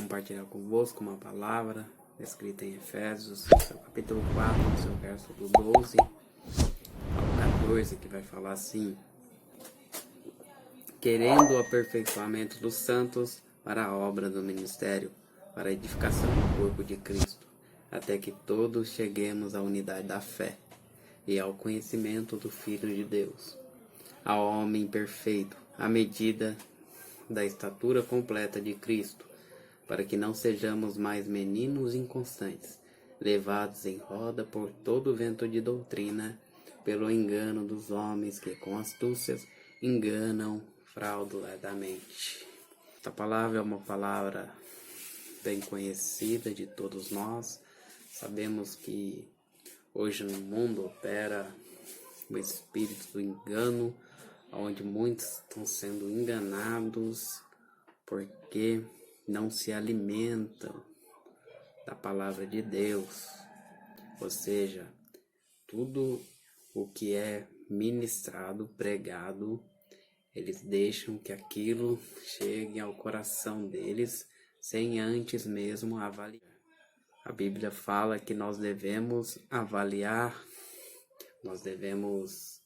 compartilhar convosco uma palavra escrita em Efésios, capítulo 4, no seu verso do 12 ao 14, que vai falar assim: querendo o aperfeiçoamento dos santos para a obra do ministério, para a edificação do corpo de Cristo, até que todos cheguemos à unidade da fé e ao conhecimento do Filho de Deus, ao homem perfeito, à medida da estatura completa de Cristo, para que não sejamos mais meninos inconstantes, levados em roda por todo vento de doutrina, pelo engano dos homens que com astúcias enganam fraudulentamente. Esta palavra é uma palavra bem conhecida de todos nós. Sabemos que hoje no mundo opera o espírito do engano, onde muitos estão sendo enganados porque não se alimentam da palavra de Deus. Ou seja, tudo o que é ministrado, pregado, eles deixam que aquilo chegue ao coração deles sem antes mesmo avaliar. A Bíblia fala que nós devemos avaliar, nós devemos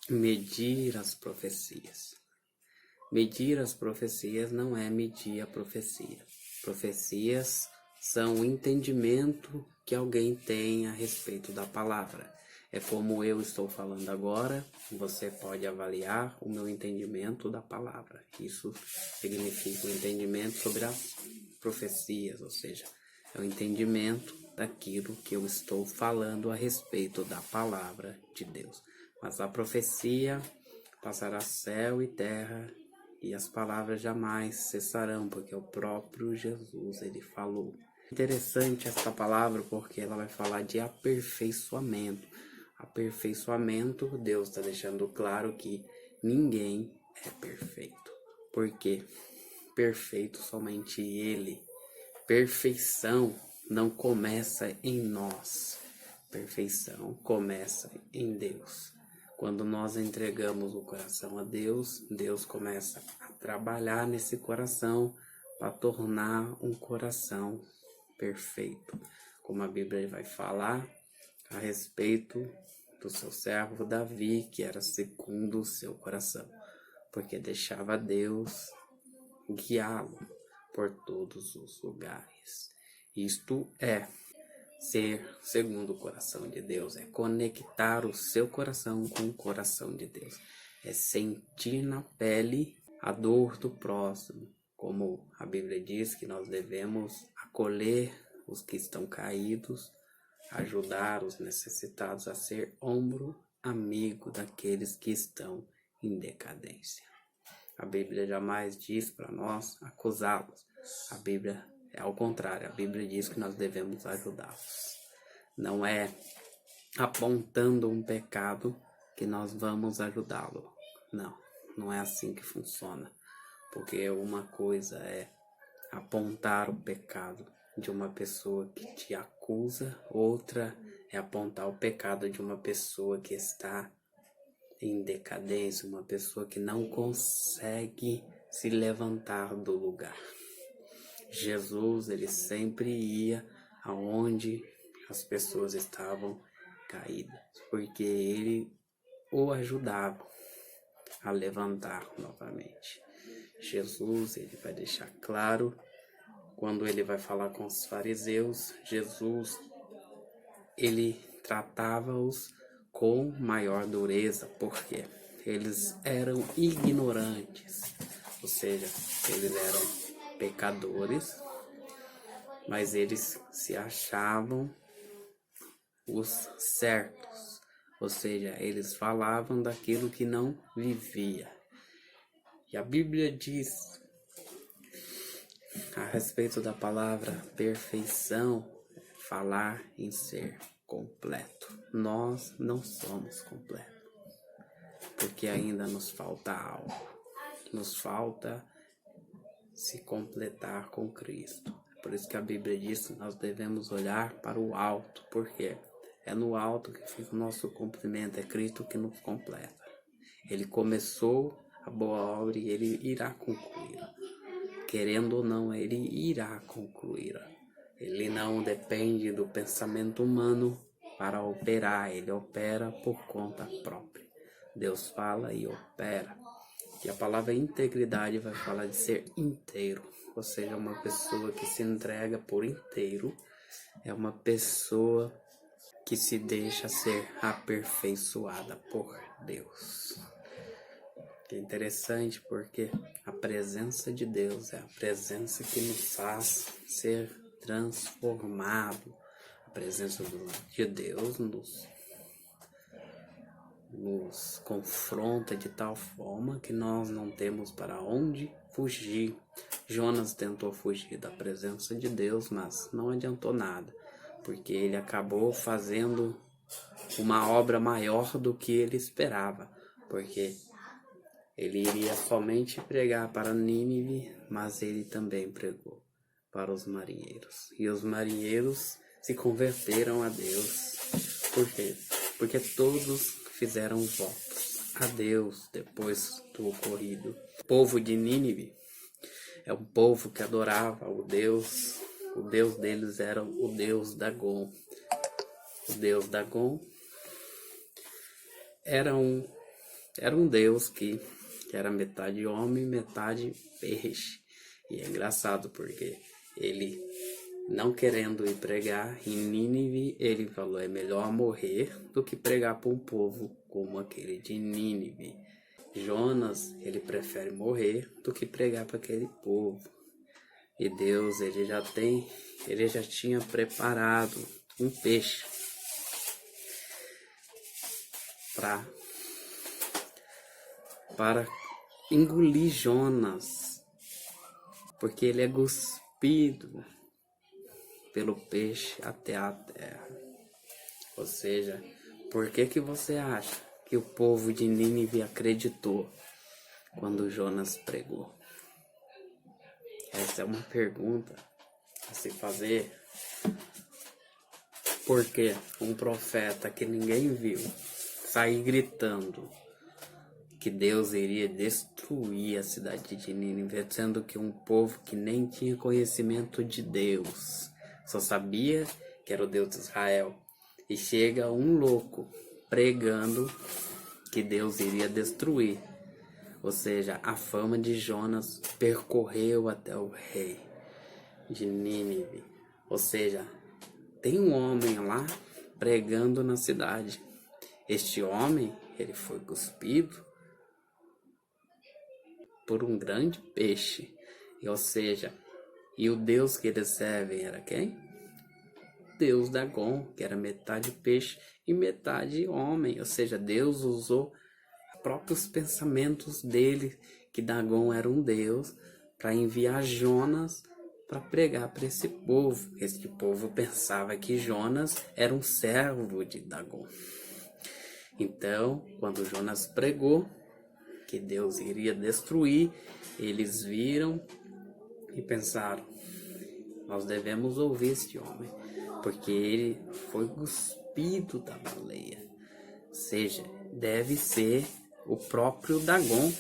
medir as profecias. Medir as profecias não é medir a profecia. Profecias são o entendimento que alguém tem a respeito da palavra. É como eu estou falando agora, você pode avaliar o meu entendimento da palavra. Isso significa o entendimento sobre as profecias, ou seja, é o entendimento daquilo que eu estou falando a respeito da palavra de Deus. Mas a profecia passará céu e terra e as palavras jamais cessarão, porque o próprio Jesus, ele falou. Interessante essa palavra porque ela vai falar de aperfeiçoamento. Aperfeiçoamento, Deus está deixando claro que ninguém é perfeito. Por quê? Perfeito somente Ele. Perfeição não começa em nós. Perfeição começa em Deus. Quando nós entregamos o coração a Deus, Deus começa a trabalhar nesse coração para tornar um coração perfeito. Como a Bíblia vai falar a respeito do seu servo Davi, que era segundo o seu coração, porque deixava Deus guiá-lo por todos os lugares. Isto é ser segundo o coração de Deus, é conectar o seu coração com o coração de Deus, é sentir na pele a dor do próximo, como a Bíblia diz que nós devemos acolher os que estão caídos, ajudar os necessitados, a ser ombro amigo daqueles que estão em decadência. A Bíblia jamais diz para nós acusá-los. A Bíblia é ao contrário. A Bíblia diz que nós devemos ajudá-los. Não é apontando um pecado que nós vamos ajudá-lo. Não, não é assim que funciona. Porque uma coisa é apontar o pecado de uma pessoa que te acusa, outra é apontar o pecado de uma pessoa que está em decadência, uma pessoa que não consegue se levantar do lugar. Jesus, ele sempre ia aonde as pessoas estavam caídas, porque ele o ajudava a levantar novamente. Jesus, ele vai deixar claro, quando ele vai falar com os fariseus, Jesus, ele tratava-os com maior dureza, porque eles eram ignorantes, ou seja, eles eram pecadores, mas eles se achavam os certos, ou seja, eles falavam daquilo que não vivia. E a Bíblia diz a respeito da palavra perfeição, falar em ser completo. Nós não somos completos, porque ainda nos falta algo. Nos falta se completar com Cristo. Por isso que a Bíblia diz que nós devemos olhar para o alto, porque é no alto que fica o nosso cumprimento, é Cristo que nos completa. Ele começou a boa obra e ele irá concluir. querendo ou não, ele irá concluir. Ele não depende do pensamento humano para operar, ele opera por conta própria. Deus fala e opera. E a palavra integridade vai falar de ser inteiro, ou seja, uma pessoa que se entrega por inteiro, é uma pessoa que se deixa ser aperfeiçoada por Deus. É interessante porque a presença de Deus é a presença que nos faz ser transformado. A presença de Deus nos confronta de tal forma que nós não temos para onde fugir. Jonas tentou fugir da presença de Deus, mas não adiantou nada, porque ele acabou fazendo uma obra maior do que ele esperava, porque ele iria somente pregar para Nínive, mas ele também pregou para os marinheiros. E os marinheiros se converteram a Deus. Por quê? Porque todos fizeram votos a Deus depois do ocorrido. O povo de Nínive é um povo que adorava o Deus deles era o Deus Dagon. O Deus Dagon era um Deus que era metade homem, metade peixe. E é engraçado porque ele, não querendo ir pregar em Nínive, ele falou, é melhor morrer do que pregar para um povo como aquele de Nínive. Jonas, ele prefere morrer do que pregar para aquele povo. E Deus, ele já tinha preparado um peixe para engolir Jonas, porque ele é cuspido pelo peixe até a terra. Ou seja, por que você acha que o povo de Nínive acreditou quando Jonas pregou? Essa é uma pergunta a se fazer. Porque um profeta que ninguém viu sair gritando que Deus iria destruir a cidade de Nínive, sendo que um povo que nem tinha conhecimento de Deus, só sabia que era o Deus de Israel, e chega um louco pregando que Deus iria destruir. Ou seja, a fama de Jonas percorreu até o rei de Nínive. Ou seja, tem um homem lá pregando na cidade. Este homem, ele foi cuspido por um grande peixe. Ou seja, e o Deus que eles servem era quem? Deus Dagon, que era metade peixe e metade homem. Ou seja, Deus usou próprios pensamentos dele, que Dagon era um deus, para enviar Jonas para pregar para esse povo. Esse povo pensava que Jonas era um servo de Dagon. Então, quando Jonas pregou que Deus iria destruir, eles viram e pensaram, nós devemos ouvir este homem, porque ele foi cuspido da baleia. Ou seja, deve ser o próprio Dagon,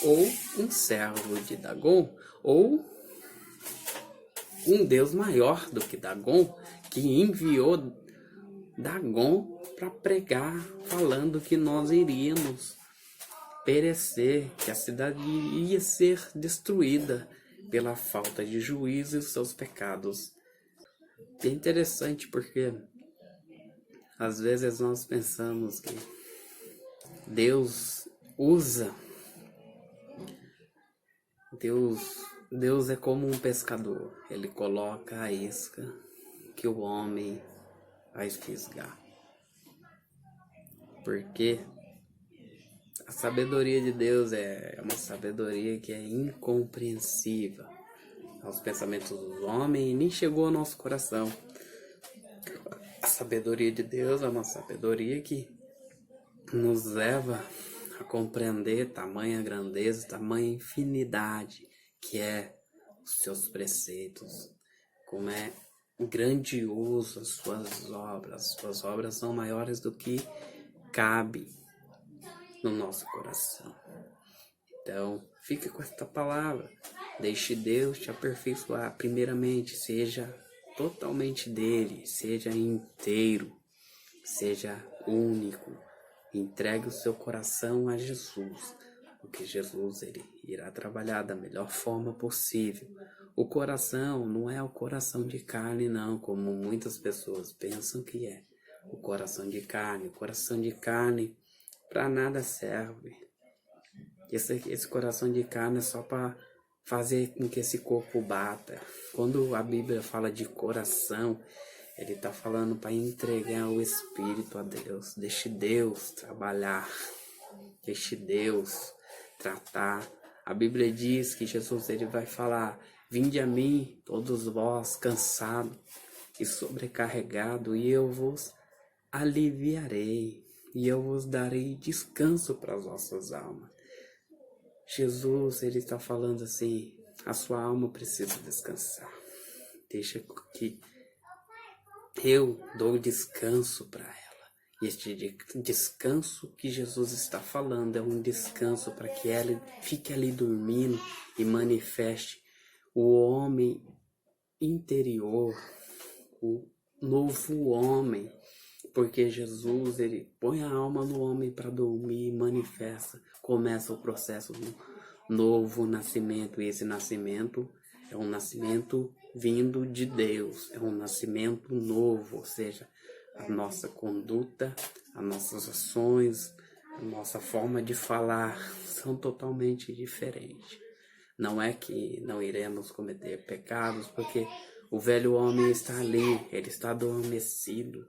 ou um servo de Dagon, ou um Deus maior do que Dagon, que enviou Dagon para pregar, falando que nós iríamos perecer, que a cidade iria ser destruída pela falta de juízo e seus pecados. É interessante porque às vezes nós pensamos que Deus usa, Deus é como um pescador, ele coloca a isca que o homem vai fisgar. Porque a sabedoria de Deus é uma sabedoria que é incompreensível aos pensamentos dos homens e nem chegou ao nosso coração. A sabedoria de Deus é uma sabedoria que nos leva a compreender tamanha grandeza, tamanha infinidade que é os seus preceitos, como é grandioso as suas obras são maiores do que cabe no nosso coração. Então, fique com esta palavra. Deixe Deus te aperfeiçoar. Primeiramente, seja totalmente dele, seja inteiro, seja único. Entregue o seu coração a Jesus, porque Jesus ele irá trabalhar da melhor forma possível. O coração não é o coração de carne, não, como muitas pessoas pensam que é. O coração de carne para nada serve. Esse coração de carne é só para fazer com que esse corpo bata. Quando a Bíblia fala de coração, ele está falando para entregar o Espírito a Deus. Deixe Deus trabalhar. Deixe Deus tratar. A Bíblia diz que Jesus ele vai falar: vinde a mim, todos vós cansados e sobrecarregados, e eu vos aliviarei, e eu vos darei descanso para as vossas almas. Jesus ele está falando assim: a sua alma precisa descansar. Deixa que eu dou descanso para ela. E este descanso que Jesus está falando é um descanso para que ela fique ali dormindo e manifeste o homem interior, o novo homem. Porque Jesus, ele põe a alma no homem para dormir e manifesta. Começa o processo do novo nascimento. E esse nascimento é um nascimento vindo de Deus. É um nascimento novo, ou seja, a nossa conduta, as nossas ações, a nossa forma de falar são totalmente diferentes. Não é que não iremos cometer pecados, porque o velho homem está ali, ele está adormecido.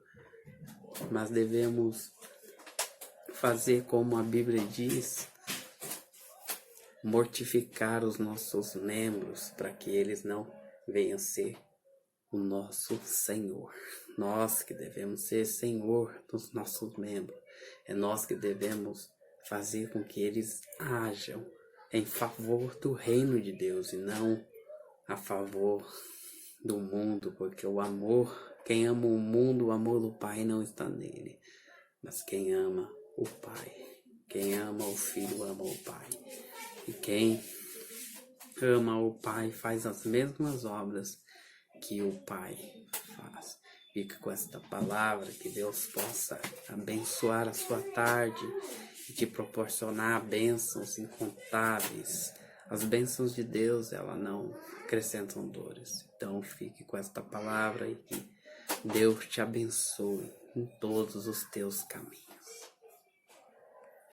Mas devemos fazer como a Bíblia diz, mortificar os nossos membros para que eles não venham ser o nosso Senhor. Nós que devemos ser Senhor dos nossos membros. É nós que devemos fazer com que eles hajam em favor do reino de Deus e não a favor do mundo, porque o amor, quem ama o mundo, o amor do Pai não está nele. Mas quem ama o Pai, quem ama o Filho, ama o Pai. E quem ama o Pai faz as mesmas obras que o Pai faz. Fica com esta palavra, que Deus possa abençoar a sua tarde e te proporcionar bênçãos incontáveis. As bênçãos de Deus, ela não acrescentam dores. Então fique com esta palavra e que Deus te abençoe em todos os teus caminhos.